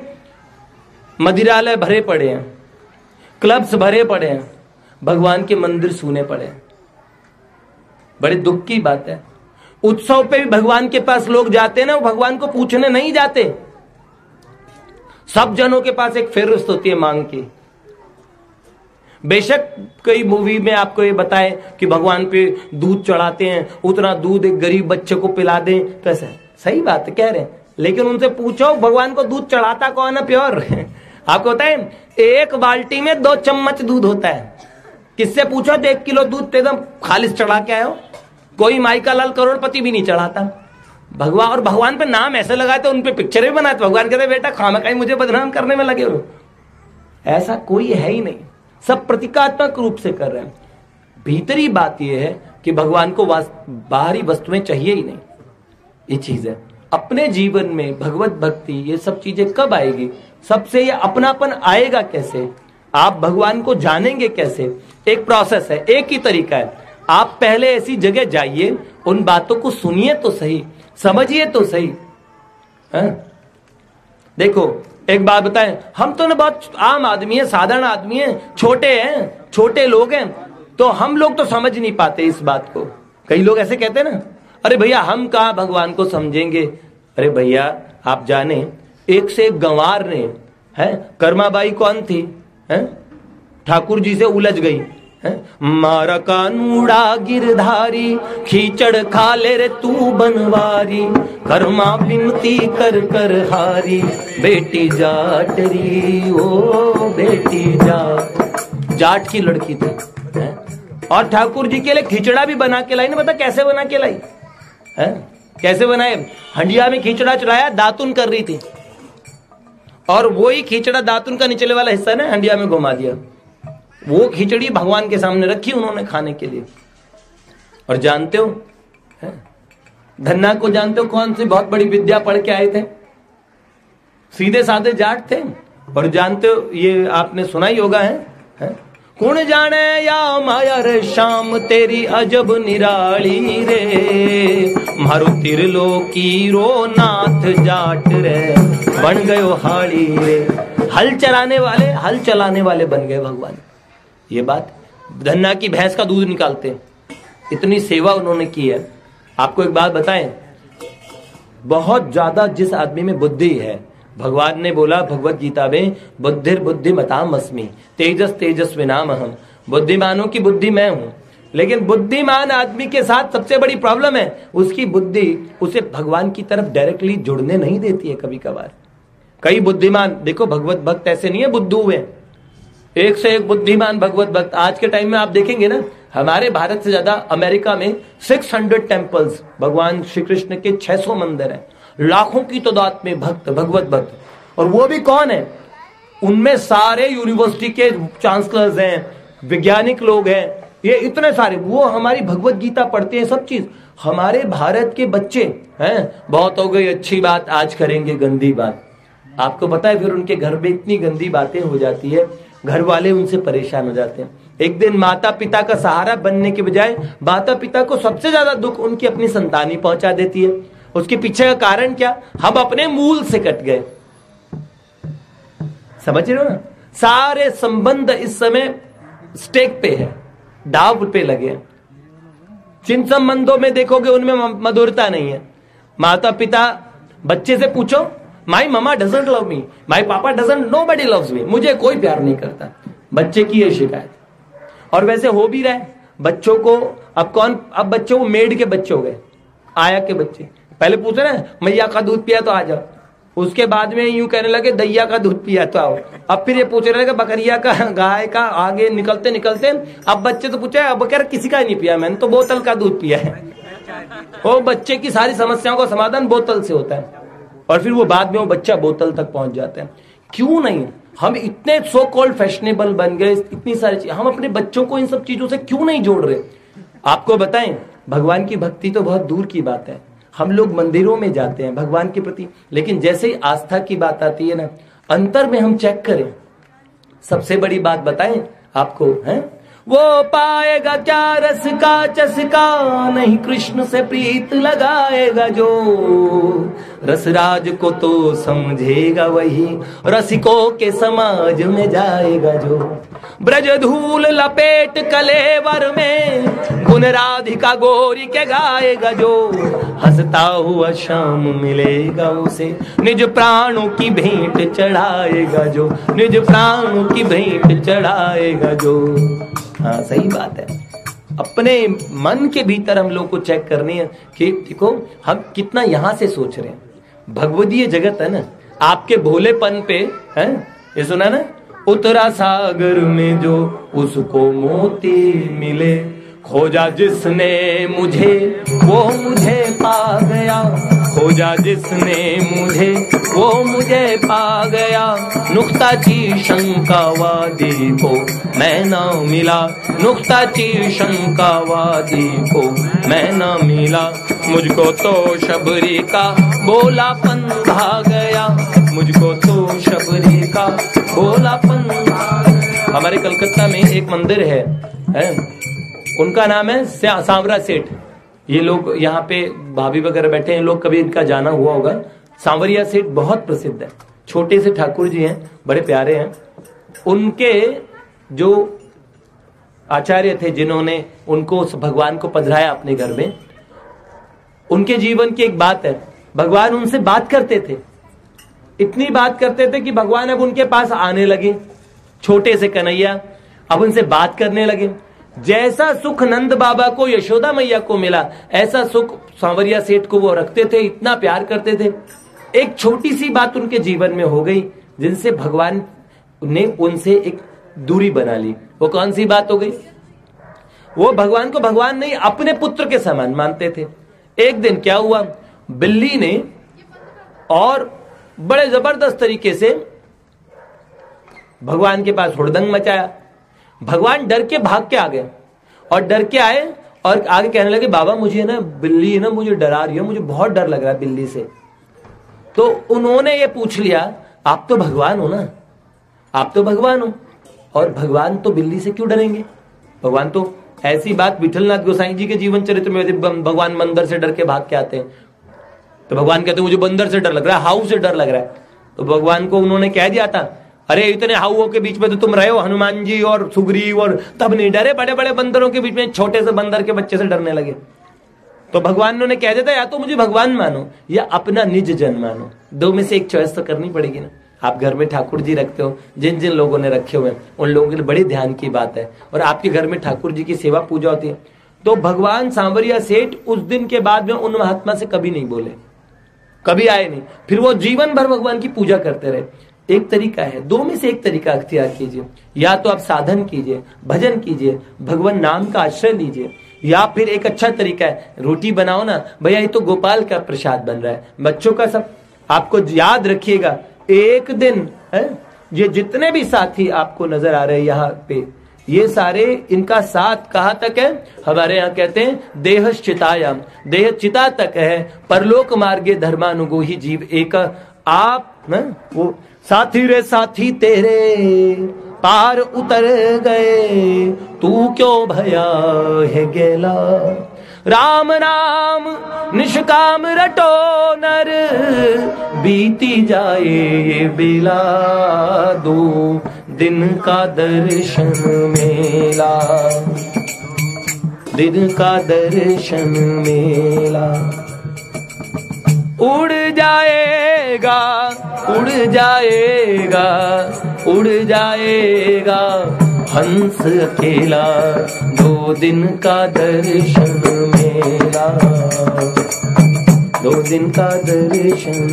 मदिरालय भरे पड़े हैं, क्लब्स भरे पड़े हैं, भगवान के मंदिर सूने पड़े हैं। बड़े दुख की बात है। उत्सव पे भी भगवान के पास लोग जाते हैं ना, वो भगवान को पूछने नहीं जाते। सब जनों के पास एक फेहरिस्त होती है मांग की। बेशक कई मूवी में आपको ये बताए कि भगवान पे दूध चढ़ाते हैं, उतना दूध एक गरीब बच्चे को पिला दें, तो ऐसा सही बात है, कह रहे हैं, लेकिन उनसे पूछो भगवान को दूध चढ़ाता कौन है प्योर? आपको होता है 1 बाल्टी में 2 चम्मच दूध होता है। किससे पूछो तो 1 किलो दूध एकदम खालिश चढ़ा के आए हो। कोई माई का लाल करोड़पति भी नहीं चढ़ाता भगवान। और भगवान पे नाम ऐसे लगाते, उन पे पिक्चर भी बनाते। भगवान कहते बेटा खामखाई मुझे बदनाम करने में लगे हो। ऐसा कोई है ही नहीं, सब प्रतीकात्मक रूप से कर रहे हैं। भीतरी बात यह है कि भगवान को बाहरी वस्तुएं चाहिए ही नहीं। ये चीज है अपने जीवन में भगवत भक्ति, ये सब चीजें कब आएगी? सबसे ये अपनापन आएगा कैसे? आप भगवान को जानेंगे कैसे? एक प्रोसेस है, एक ही तरीका है। आप पहले ऐसी जगह जाइए, उन बातों को सुनिए तो सही, समझिए तो सही। देखो एक बात बताएं, हम तो ना बहुत आम आदमी है, साधारण आदमी है, छोटे हैं, छोटे लोग हैं, तो हम लोग तो समझ नहीं पाते इस बात को। कई लोग ऐसे कहते हैं ना, अरे भैया हम कहाँ भगवान को समझेंगे। अरे भैया आप जाने, एक से एक गंवार ने, है कर्माबाई कौन थी, है ठाकुर जी से उलझ गई, मारा कानूड़ा गिरधारी, खींचड़ खा ले रे तू बनवारी, कर्मा विनती कर कर हारी, बेटी जाटरी ओ बेटी जाट की लड़की थी। और ठाकुर जी के लिए खिचड़ा भी बना के लाई ना। पता कैसे बना के लाई? कैसे बनाए? हंडिया में खिचड़ा चढ़ाया, दातुन कर रही थी, और वही खिचड़ा दातुन का निचले वाला हिस्सा ना हंडिया में घुमा दिया। वो खिचड़ी भगवान के सामने रखी उन्होंने खाने के लिए। और जानते हो धन्ना को जानते हो कौन सी बहुत बड़ी विद्या पढ़ के आए थे? सीधे साधे जाट थे। और जानते हो, ये आपने सुना ही होगा, है कौन जाने या माया रे शाम तेरी अजब निराली रे, मारो तिरलोकी रो नाथ जाट रे, बन गयो हाड़ी रे। हल चलाने वाले बन गए भगवान। ये बात, धन्ना की भैंस का दूध निकालते, इतनी सेवा उन्होंने की है। आपको एक बात बताएं, बहुत ज्यादा जिस आदमी में बुद्धि है, भगवान ने बोला भगवत गीता में, बुद्धिर बुद्धिमताम अस्मि तेजस तेजस्विनाम अहम्। बुद्धिमानों की बुद्धि मैं हूं। लेकिन बुद्धिमान आदमी के साथ सबसे बड़ी प्रॉब्लम है, उसकी बुद्धि उसे भगवान की तरफ डायरेक्टली जुड़ने नहीं देती है। कभी कभार कई बुद्धिमान, देखो भगवत भक्त ऐसे नहीं है बुद्धू हुए, एक से एक बुद्धिमान भगवत भक्त। आज के टाइम में आप देखेंगे ना, हमारे भारत से ज्यादा अमेरिका में 600 टेम्पल्स, भगवान श्री कृष्ण के 600 मंदिर हैं, लाखों की तादाद में भक्त, भगवत भक्त। और वो भी कौन है? उनमें सारे यूनिवर्सिटी के चांसलर्स हैं, वैज्ञानिक लोग हैं, ये इतने सारे, वो हमारी भगवत गीता पढ़ते हैं, सब चीज। हमारे भारत के बच्चे हैं, बहुत हो गई अच्छी बात, आज करेंगे गंदी बात। आपको पता है फिर उनके घर में इतनी गंदी बातें हो जाती है, घर वाले उनसे परेशान हो जाते हैं। एक दिन माता पिता का सहारा बनने के बजाय माता पिता को सबसे ज्यादा दुख उनकी अपनी संतान ही पहुंचा देती है। उसके पीछे का कारण क्या? हम अपने मूल से कट गए। समझ रहे हो ना? सारे संबंध इस समय स्टेक पे है, दाव पे लगे हैं। जिन संबंधों में देखोगे उनमें मधुरता नहीं है। माता पिता, बच्चे से पूछो, माई ममा डजंट लव मी, माई पापा डजंट, नोबडी लव्स मी, मुझे कोई प्यार नहीं करता, बच्चे की ये शिकायत। और वैसे हो भी रहा है बच्चों को। अब बच्चों को मेड के बच्चे हो गए, आया के बच्चे। पहले पूछ रहे हैं मैया का दूध पिया तो आ जाओ, उसके बाद में यूं कहने लगे दैया का दूध पिया तो आओ। अब फिर ये पूछ रहे हैं बकरिया का, गाय का, आगे निकलते निकलते अब बच्चे तो पूछे, अब कह किसी का ही नहीं पिया, मैंने तो बोतल का दूध पिया है। वो बच्चे की सारी समस्याओं का समाधान बोतल से होता है, और फिर वो बाद में वो बच्चा बोतल तक पहुंच जाता है। क्यों नहीं? हम इतने सो कॉल्ड फैशनेबल बन गए, इतनी सारी चीज, हम अपने बच्चों को इन सब चीजों से क्यों नहीं जोड़ रहे? आपको बताएं, भगवान की भक्ति तो बहुत दूर की बात है, हम लोग मंदिरों में जाते हैं भगवान के प्रति, लेकिन जैसे ही आस्था की बात आती है ना, अंतर में हम चेक करें। सबसे बड़ी बात बताएं आपको, है वो पाएगा क्या रस का चस्का, नहीं कृष्ण से प्रीत लगाएगा जो, रसराज को तो समझेगा वही, रसिकों के समाज में जाएगा जो। ब्रज धूल लपेट कलेवर में, गुण राधिका गोरी के गाएगा जो, हंसता हुआ शाम मिलेगा उसे, निज प्राणों की भेंट चढ़ाएगा जो, निज प्राणों की भेंट चढ़ाएगा जो। हाँ सही बात है। अपने मन के भीतर हम लोग को चेक करनी है कि देखो हम कितना यहां से सोच रहे हैं। भगवदीय जगत है ना, आपके भोलेपन पे है, ये सुना ना, उतरा सागर में जो उसको मोती मिले, खोजा जिसने मुझे वो मुझे पा गया, खोजा जिसने मुझे वो मुझे पा गया, नुक्ता की शंकावादी को मैं ना मिला, नुक्ता की शंकावादी को मैं ना मिला, मुझको तो शबरी का बोलापन भा गया, मुझको तो शबरी का बोलापन। हमारे कलकत्ता में एक मंदिर है, उनका नाम है सांवरा सेठ। ये लोग यहाँ पे भाभी वगैरह बैठे हैं, लोग कभी इनका जाना हुआ होगा। सांवरिया सेठ बहुत प्रसिद्ध है, छोटे से ठाकुर जी हैं, बड़े प्यारे हैं। उनके जो आचार्य थे जिन्होंने उनको भगवान को पधराया अपने घर में, उनके जीवन की एक बात है, भगवान उनसे बात करते थे, इतनी बात करते थे कि भगवान अब उनके पास आने लगे, छोटे से कन्हैया अब उनसे बात करने लगे। जैसा सुख नंद बाबा को यशोदा मैया को मिला, ऐसा सुख सांवरिया सेठ को वो रखते थे, इतना प्यार करते थे। एक छोटी सी बात उनके जीवन में हो गई जिनसे भगवान ने उनसे एक दूरी बना ली। वो कौन सी बात हो गई? वो भगवान को भगवान नहीं अपने पुत्र के समान मानते थे। एक दिन क्या हुआ, बिल्ली ने और बड़े जबरदस्त तरीके से भगवान के पास हुड़दंग मचाया। भगवान डर के भाग के आ गए, और डर के आए और आगे कहने लगे, बाबा मुझे ना बिल्ली ना मुझे डरा रही है, मुझे बहुत डर लग रहा है बिल्ली से। तो उन्होंने ये पूछ लिया, आप तो भगवान हो ना, आप तो भगवान हो, और भगवान तो बिल्ली से क्यों डरेंगे? भगवान तो ऐसी बात विठलनाथ गोसाई जी के जीवन चरित्र में भगवान बंदर से डर के भाग के आते हैं, तो भगवान कहते हैं मुझे बंदर से डर लग रहा है, हाउ से डर लग रहा है। तो भगवान को उन्होंने कह दिया था, अरे इतने हाउओं के बीच में तो तुम रहे हो, हनुमान जी और सुग्रीव, और तब नहीं डरे, बड़े बड़े बंदरों के बीच में छोटे से बंदर के बच्चे से डरने लगे। तो भगवान ने कह देता, या तो मुझे भगवान मानो या अपना निज जन मानो, दो में से एक चॉइस तो करनी पड़ेगी ना। आप घर में ठाकुर जी रखते हो, जिन जिन लोगों ने रखे हुए हैं उन लोगों के लिए बड़ी ध्यान की बात है, और आपके घर में ठाकुर जी की सेवा पूजा होती है। तो भगवान सांवरिया सेठ उस दिन के बाद में उन महात्मा से कभी नहीं बोले, कभी आए नहीं, फिर वो जीवन भर भगवान की पूजा करते रहे। एक तरीका है, दो में से एक तरीका अख्तियार कीजिए। या तो आप साधन कीजिए, भजन कीजिए, भगवान नाम का आश्रय लीजिए, या फिर एक अच्छा तरीका है रोटी बनाओ ना भैया, ये तो गोपाल का प्रसाद बन रहा है, बच्चों का सब। आपको याद रखिएगा एक दिन है, ये जितने भी साथी आपको नजर आ रहे हैं यहाँ पे, ये सारे इनका साथ कहाँ तक है? हमारे यहाँ कहते हैं देह चितायाम, देह चिता तक है। परलोक मार्गे धर्मानुगो ही जीव एक। आप न वो साथी रे साथी तेरे पार उतर गए, तू क्यों भया है गेला। राम नाम निष्काम रटो नर, बीती जाए ये बेला। दो दिन का दर्शन मेला, दिन का दर्शन मेला। उड़ जाएगा, उड़ जाएगा, उड़ जाएगा हंस अकेला। दो दिन का दर्शन मेला, दो दिन का दर्शन।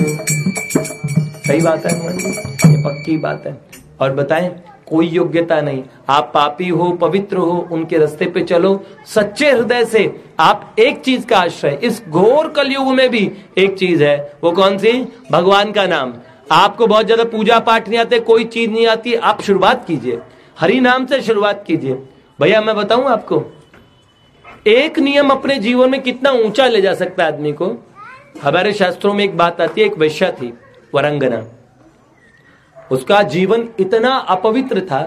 सही बात है मन जी, ये पक्की बात है। और बताएं, कोई योग्यता नहीं, आप पापी हो पवित्र हो, उनके रास्ते पे चलो सच्चे हृदय से। आप एक चीज का आश्रय, इस घोर कलयुग में भी एक चीज है, वो कौन सी? भगवान का नाम। आपको बहुत ज्यादा पूजा पाठ नहीं आते, कोई चीज नहीं आती, आप शुरुआत कीजिए, हरि नाम से शुरुआत कीजिए। भैया मैं बताऊं आपको, एक नियम अपने जीवन में कितना ऊंचा ले जा सकता है आदमी को। हमारे शास्त्रों में एक बात आती है, एक वेश्या थी वरंगना, उसका जीवन इतना अपवित्र था,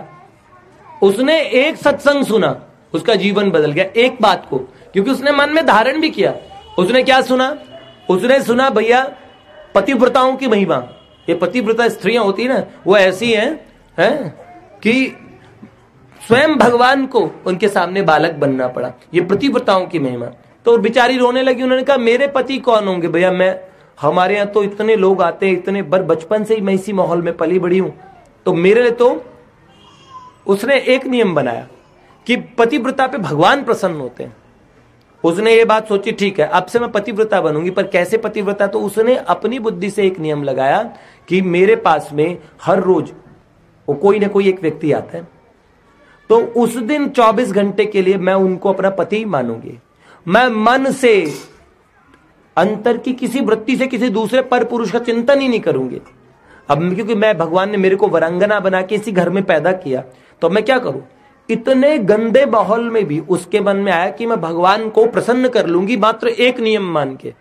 उसने एक सत्संग सुना, उसका जीवन बदल गया एक बात को, क्योंकि उसने मन में धारण भी किया। उसने क्या सुना? उसने सुना भैया पतिव्रताओं की महिमा। ये पतिव्रता स्त्रियां होती है ना, वो ऐसी हैं कि स्वयं भगवान को उनके सामने बालक बनना पड़ा। ये पतिव्रताओं की महिमा। तो बेचारी रोने लगी, उन्होंने कहा मेरे पति कौन होंगे भैया, मैं, हमारे यहाँ तो इतने लोग आते हैं, इतने बचपन से ही मैं इसी माहौल में पली बड़ी हूं, तो मेरे लिए तो। उसने एक नियम बनाया कि पतिव्रता पे भगवान प्रसन्न होते हैं। उसने ये बात सोची, ठीक है अब से मैं पतिव्रता बनूंगी, पर कैसे पतिव्रता? तो उसने अपनी बुद्धि से एक नियम लगाया कि मेरे पास में हर रोज वो कोई ना कोई एक व्यक्ति आता है, तो उस दिन 24 घंटे के लिए मैं उनको अपना पति मानूंगी। मैं मन से, अंतर की किसी वृत्ति से किसी दूसरे पर पुरुष का चिंतन ही नहीं करूंगी। अब क्योंकि मैं, भगवान ने मेरे को वरांगना बना के इसी घर में पैदा किया, तो मैं क्या करूं? इतने गंदे माहौल में भी उसके मन में आया कि मैं भगवान को प्रसन्न कर लूंगी मात्र एक नियम मान के।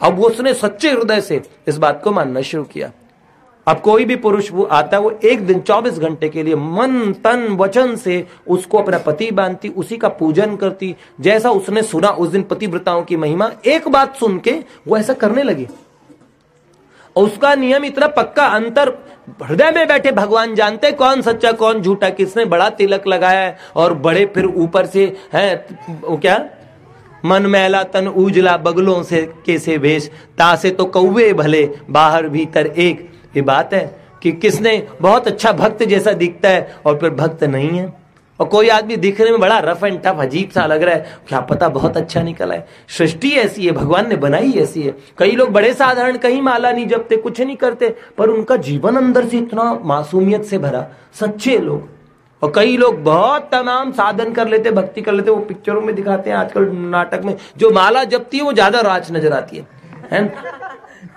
अब उसने सच्चे हृदय से इस बात को मानना शुरू किया। अब कोई भी पुरुष वो आता है, वो एक दिन 24 घंटे के लिए मन तन वचन से उसको अपना पति मानती, उसी का पूजन करती। जैसा उसने सुना उस दिन पतिव्रताओं की महिमा, एक बात सुन के वो ऐसा करने लगी। उसका नियम इतना पक्का, अंतर हृदय में बैठे भगवान जानते कौन सच्चा कौन झूठा, किसने बड़ा तिलक लगाया है और बड़े फिर ऊपर से है वो क्या, मन मैला तन उजला बगलों से कैसे भेष, तासे तो कौवे भले बाहर भीतर एक। ये बात है कि किसने बहुत अच्छा भक्त जैसा दिखता है और फिर भक्त नहीं है, और कोई आदमी दिखने में बड़ा रफ एंड टफ अजीब सा लग रहा है, क्या पता बहुत अच्छा निकला है। सृष्टि ऐसी है, भगवान ने बनाई ऐसी है। कई लोग बड़े साधारण, कहीं माला नहीं जपते, कुछ नहीं करते, पर उनका जीवन अंदर से इतना मासूमियत से भरा, सच्चे लोग। और कई लोग बहुत तमाम साधन कर लेते, भक्ति कर लेते, वो पिक्चरों में दिखाते हैं, आजकल नाटक में जो माला जपती है वो ज्यादा राज नजर आती है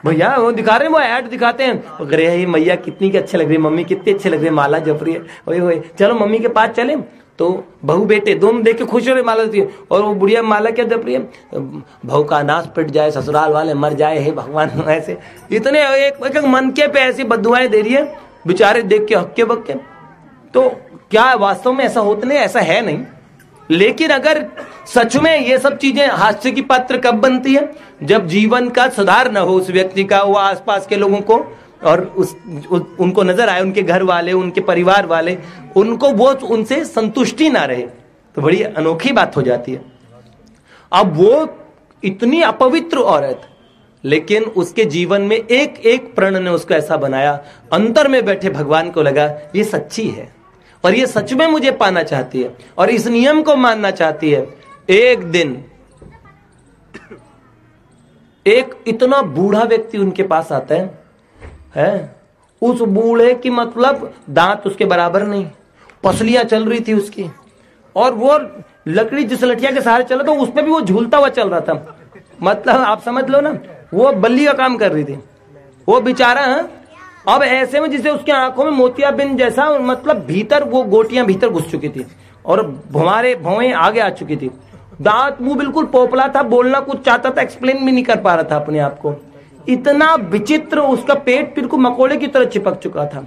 भैया। वो दिखा रहे हैं, वो ऐड दिखाते हैं, अरे मैया कितनी अच्छे लग रही है, मम्मी कितनी अच्छे लग रही है, माला जप रही है, ओए होए चलो मम्मी के पास चले। तो बहू बेटे दोनों देख के खुश हो रहे माला देती है, और वो बुढ़िया माला क्या जप रही है, बहू का नाश पिट जाए, ससुराल वाले मर जाए, हे भगवान। ऐसे इतने एक मन के पे ऐसी बदुआएं दे रही है, बेचारे देख के हक्के बक्के। तो क्या वास्तव में ऐसा होता नहीं? ऐसा है नहीं। लेकिन अगर सच में ये सब चीजें हास्य की पात्र कब बनती है? जब जीवन का सुधार न हो उस व्यक्ति का, वो आसपास के लोगों को, और उनको नजर आए, उनके घर वाले, उनके परिवार वाले, उनको वो उनसे संतुष्टि ना रहे, तो बड़ी अनोखी बात हो जाती है। अब वो इतनी अपवित्र औरत, लेकिन उसके जीवन में एक एक प्रण ने उसको ऐसा बनाया, अंतर में बैठे भगवान को लगा ये सच्ची है और ये सच में मुझे पाना चाहती है और इस नियम को मानना चाहती है। एक दिन एक इतना बूढ़ा व्यक्ति उनके पास आता है? उस बूढ़े की मतलब दांत उसके बराबर नहीं, पसलियां चल रही थी उसकी, और वो लकड़ी जिस लठिया के सहारे चला था उस पर भी वो झूलता हुआ चल रहा था। मतलब आप समझ लो ना, वो बल्ली का काम कर रही थी वो बेचारा। अब ऐसे में जिसे उसकी आंखों में मोतियाबिंद जैसा, मतलब भीतर वो गोटियां भीतर घुस चुकी थी और भौएं आगे आ चुकी थी। दांत मुंह बिल्कुल पोपला था, बोलना कुछ चाहता था, एक्सप्लेन भी नहीं कर पा रहा था अपने आप को। इतना विचित्र, उसका पेट बिल्कुल मकोड़े की तरह चिपक चुका था,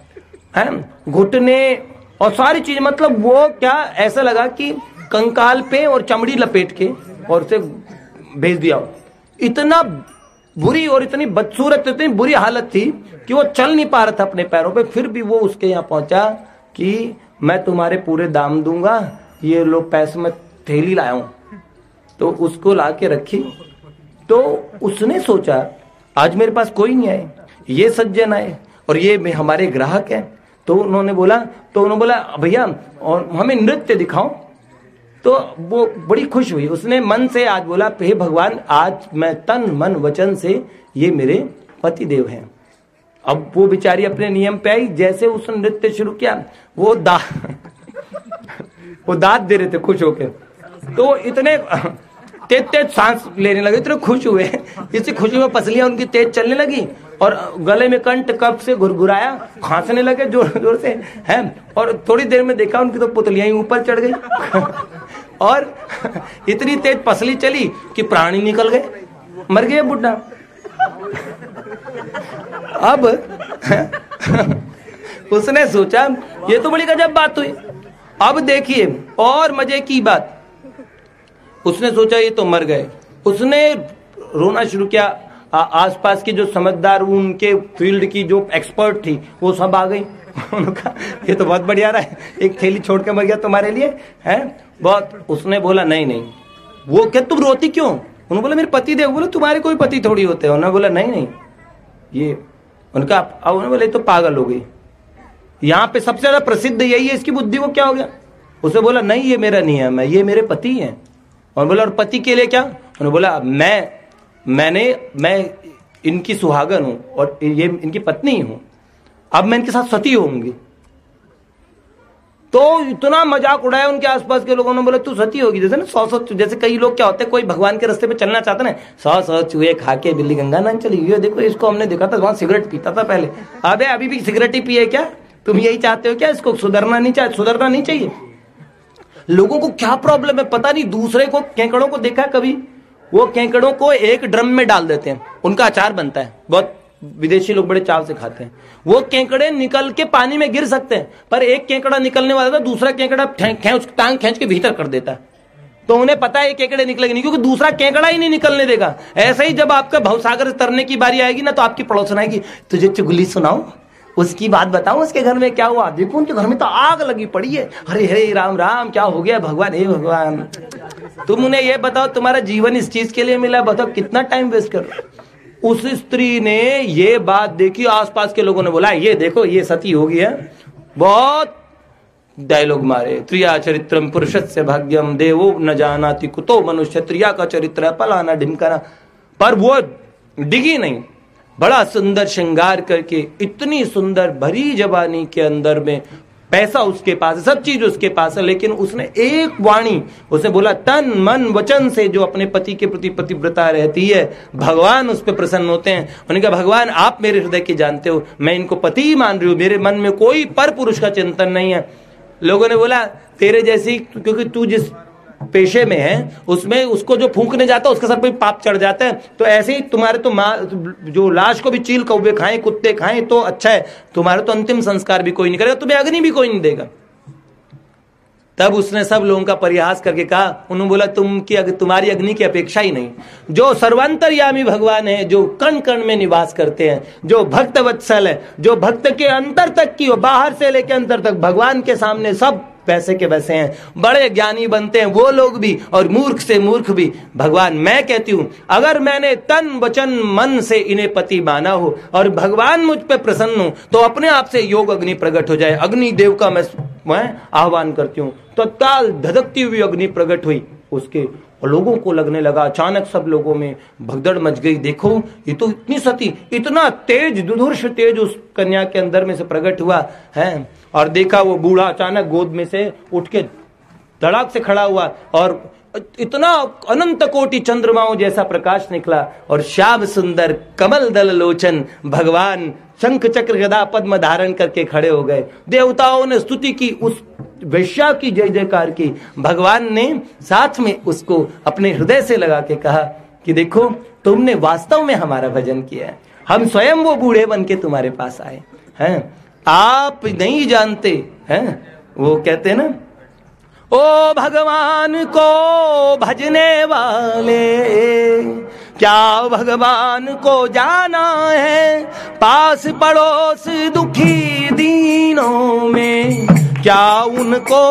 है घुटने और सारी चीज, मतलब वो क्या ऐसा लगा कि कंकाल पे और चमड़ी लपेट के और उसे भेज दिया। इतना बुरी और इतनी बदसूरत, इतनी बुरी हालत थी कि वो चल नहीं पा रहा था अपने पैरों पे। फिर भी वो उसके यहाँ पहुंचा कि मैं तुम्हारे पूरे दाम दूंगा, ये लो पैसे में थैली लाया हूं। तो उसको ला के रखी। तो उसने सोचा आज मेरे पास कोई नहीं आए, ये सज्जन आए और ये हमारे ग्राहक हैं। तो उन्होंने बोला भैया और हमें नृत्य दिखाओ। तो वो बड़ी खुश हुई, उसने मन से आज बोला हे भगवान, आज मैं तन मन वचन से, ये मेरे पति देव हैं। अब वो बेचारी अपने नियम पे आई, जैसे उसने नृत्य शुरू किया वो दांत दे रहे थे खुश होके। तो इतने तेज सांस लेने लगे, इतने खुश हुए, इसी खुशी में पसलियां उनकी तेज चलने लगी और गले में कंठ कफ से घुरघुराया, खांसने लगे जोर जोर से, हैं। और थोड़ी देर में देखा उनकी तो पुतलियां ही ऊपर चढ़ गई और इतनी तेज पसली चली कि प्राणी निकल गए, मर गए बुढ़ा। अब उसने सोचा ये तो बड़ी गजब बात हुई। अब देखिए और मजे की बात, उसने सोचा ये तो मर गए। उसने रोना शुरू किया। आसपास के जो समझदार, उनके फील्ड की जो एक्सपर्ट थी वो सब आ गई। उन्होंने कहा ये तो बहुत बढ़िया रहा है, एक थैली छोड़ के मर गया तुम्हारे लिए, है बहुत। उसने बोला नहीं। वो क्या तुम रोती क्यों? उन्होंने बोला मेरे पति देव। बोला तुम्हारे कोई पति थोड़ी होते हैं। उन्होंने बोला नहीं ये उनका। अब उन्होंने बोले तो पागल हो गई, यहाँ पे सबसे ज्यादा प्रसिद्ध यही है, इसकी बुद्धि को क्या हो गया? उसे बोला नहीं ये मेरा नियम है, ये मेरे पति हैं। और बोला और पति के लिए क्या? उन्होंने बोला मैं इनकी सुहागन हूं और ये इनकी पत्नी हूं, अब मैं इनके साथ सती होंगी। तो इतना मजाक उड़ाया उनके आसपास के लोगों ने। बोला तू सती होगी? जैसे ना 100 जैसे कई लोग क्या होते हैं, कोई भगवान के रास्ते पे चलना चाहते ना, 100 चूहे खा के बिल्ली गंगा नहाने चली गई। देखो इसको हमने देखा था वहां सिगरेट पीता था पहले, अबे अभी भी सिगरेट ही पिए क्या? तुम यही चाहते हो क्या? इसको सुधरना नहीं चाहिए। लोगों को क्या प्रॉब्लम है पता नहीं। दूसरे को केकड़ों को देखा कभी? वो केकड़ों को एक ड्रम में डाल देते हैं, उनका अचार बनता है, बहुत विदेशी लोग बड़े चाव से खाते हैं। वो केकड़े निकल के पानी में गिर सकते हैं, पर एक केकड़ा निकलने वाला था, दूसरा केकड़ा टांग खींच के भीतर कर देता है। तो उन्हें पता है केकड़े निकलेंगे नहीं, क्योंकि दूसरा केकड़ा ही नहीं निकलने देगा। ऐसे ही जब आपका भवसागर से तरने की बारी आएगी ना, तो आपकी पड़ोसन आएगी, तुझे चुगली सुनाऊं, उसकी बात बताऊं, उसके घर में क्या हुआ, देखो उनके घर में तो आग लगी पड़ी है, अरे हरे राम राम क्या हो गया भगवान, हे भगवान। तुम उन्हें ये बताओ तुम्हारा जीवन इस चीज के लिए मिला, बताओ कितना टाइम वेस्ट कर रहे हो। उस स्त्री ने ये बात देखी, आसपास के लोगों ने बोला ये देखो ये सती हो गई है, बहुत डायलॉग मारे। त्रिया चरित्रम पुरुषस्य भाग्यम देवो न जानाति कुतो मनुष्य, त्रिया का चरित्र है फलाना ढिमकाना। पर वो डिगी नहीं, बड़ा सुंदर श्रृंगार करके, इतनी सुंदर भरी जवानी के अंदर में, पैसा उसके पास है, सब चीज उसके पास है, लेकिन उसने एक वाणी, उसने बोला तन मन वचन से जो अपने पति के प्रति पतिव्रता रहती है, भगवान उस पर प्रसन्न होते हैं। उन्होंने कहा भगवान आप मेरे हृदय के जानते हो, मैं इनको पति ही मान रही हूं, मेरे मन में कोई पर पुरुष का चिंतन नहीं है। लोगों ने बोला तेरे जैसी, क्योंकि तू जिस पेशे में है उसमें उसको जो फूंकने जाता है उसके सर पे पाप चढ़ जाता है, तो ऐसे ही तुम्हारे तो जो लाश को भी चील कौवे खाएं कुत्ते खाएं तो अच्छा है, तुम्हारे तो अंतिम संस्कार भी कोई नहीं करेगा, तुम्हें अग्नि भी कोई नहीं देगा। तब उसने सब लोगों का परिहास करके कहा, उन्होंने बोला तुम्हारी अग्नि की अपेक्षा ही नहीं, जो सर्वांतरयामी भगवान है, जो कण कण में निवास करते हैं, जो भक्त वत्सल है, जो भक्त के अंतर तक की, बाहर से लेकर अंतर तक भगवान के सामने सब वैसे के वैसे हैं, बड़े ज्ञानी बनते हैं वो लोग भी और मूर्ख से मूर्ख भी। भगवान मैं कहती हूं अगर मैंने तन वचन मन से इन्हें पति माना हो और भगवान मुझ पे प्रसन्न हो तो अपने आप से योग अग्नि प्रकट हो जाए। अग्नि देव का मैं आह्वान करती हूं। तत्काल धधकती हुई अग्नि प्रकट हुई उसके लोगों को लगने लगा। अचानक सब लोगों में भगदड़ मच गई। देखो ये तो इतनी सती, इतना तेज, दुधुर्ष तेज उस कन्या के अंदर में से प्रकट हुआ है। और देखा वो बूढ़ा अचानक गोद में से उठ के धड़ाक से खड़ा हुआ और इतना अनंत कोटि चंद्रमाओं जैसा प्रकाश निकला और श्याम सुंदर कमल दल लोचन भगवान शंख चक्र गदा पद्म धारण करके खड़े हो गए। देवताओं ने स्तुति की, उस वैश्या की जय जयकार की। भगवान ने साथ में उसको अपने हृदय से लगा के कहा कि देखो तुमने वास्तव में हमारा भजन किया है, हम स्वयं वो बूढ़े बन के तुम्हारे पास आए हैं, आप नहीं जानते हैं। वो कहते हैं ना, ओ भगवान को भजने वाले क्या भगवान को जाना है, पास पड़ोस दुखी दीनों में क्या उनको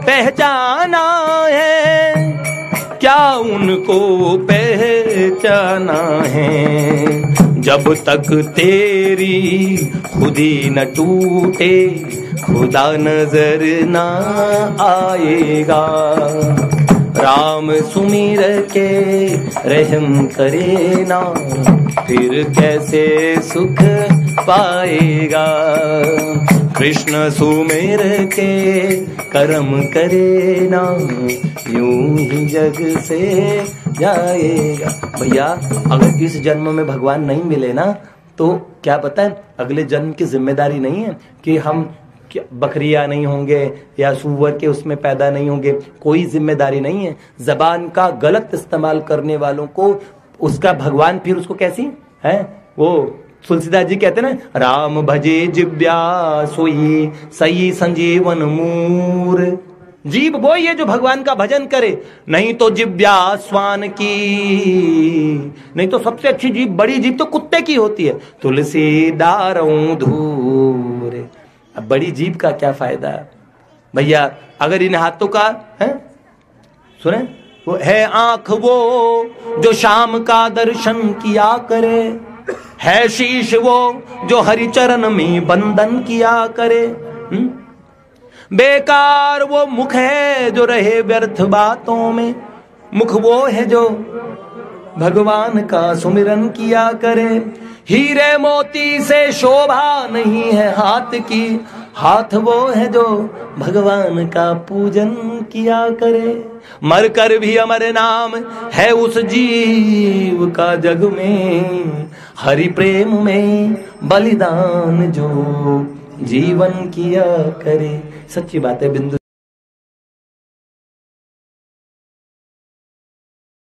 पहचाना है, क्या उनको पहचाना है। जब तक तेरी खुदी न टूटे खुदा नजर ना आएगा, राम सुमिर के रहम करे ना फिर कैसे सुख पाएगा। कृष्ण सुमिर के कर्म करे ना यूं ही जग से जाएगा। भैया अगर इस जन्म में भगवान नहीं मिले ना तो क्या पता है अगले जन्म की जिम्मेदारी नहीं है कि हम बकरियां नहीं होंगे या सूअर के उसमें पैदा नहीं होंगे, कोई जिम्मेदारी नहीं है। जबान का गलत इस्तेमाल करने वालों को उसका भगवान फिर उसको कैसी है, वो तुलसीदास जी कहते ना, राम भजे जिब्या सोई सई संजीवन मूर। जीभ वो ही है जो भगवान का भजन करे, नहीं तो जिब्या स्वान की, नहीं तो सबसे अच्छी जीभ, बड़ी जीभ तो कुत्ते की होती है। तुलसी दारों धूर, अब बड़ी जीभ का क्या फायदा भैया। अगर इन हाथों का है सुने, वो है आंख वो जो शाम का दर्शन किया करे, है शीश वो जो हरिचरण में बंधन किया करे, बेकार वो मुख है जो रहे व्यर्थ बातों में, मुख वो है जो भगवान का सुमिरन किया करे। हीरे मोती से शोभा नहीं है हाथ की, हाथ वो है जो भगवान का पूजन किया करे। मर कर भी अमर नाम है उस जीव का जग में, हरि प्रेम में बलिदान जो जीवन किया करे। सच्ची बात है बिंदु।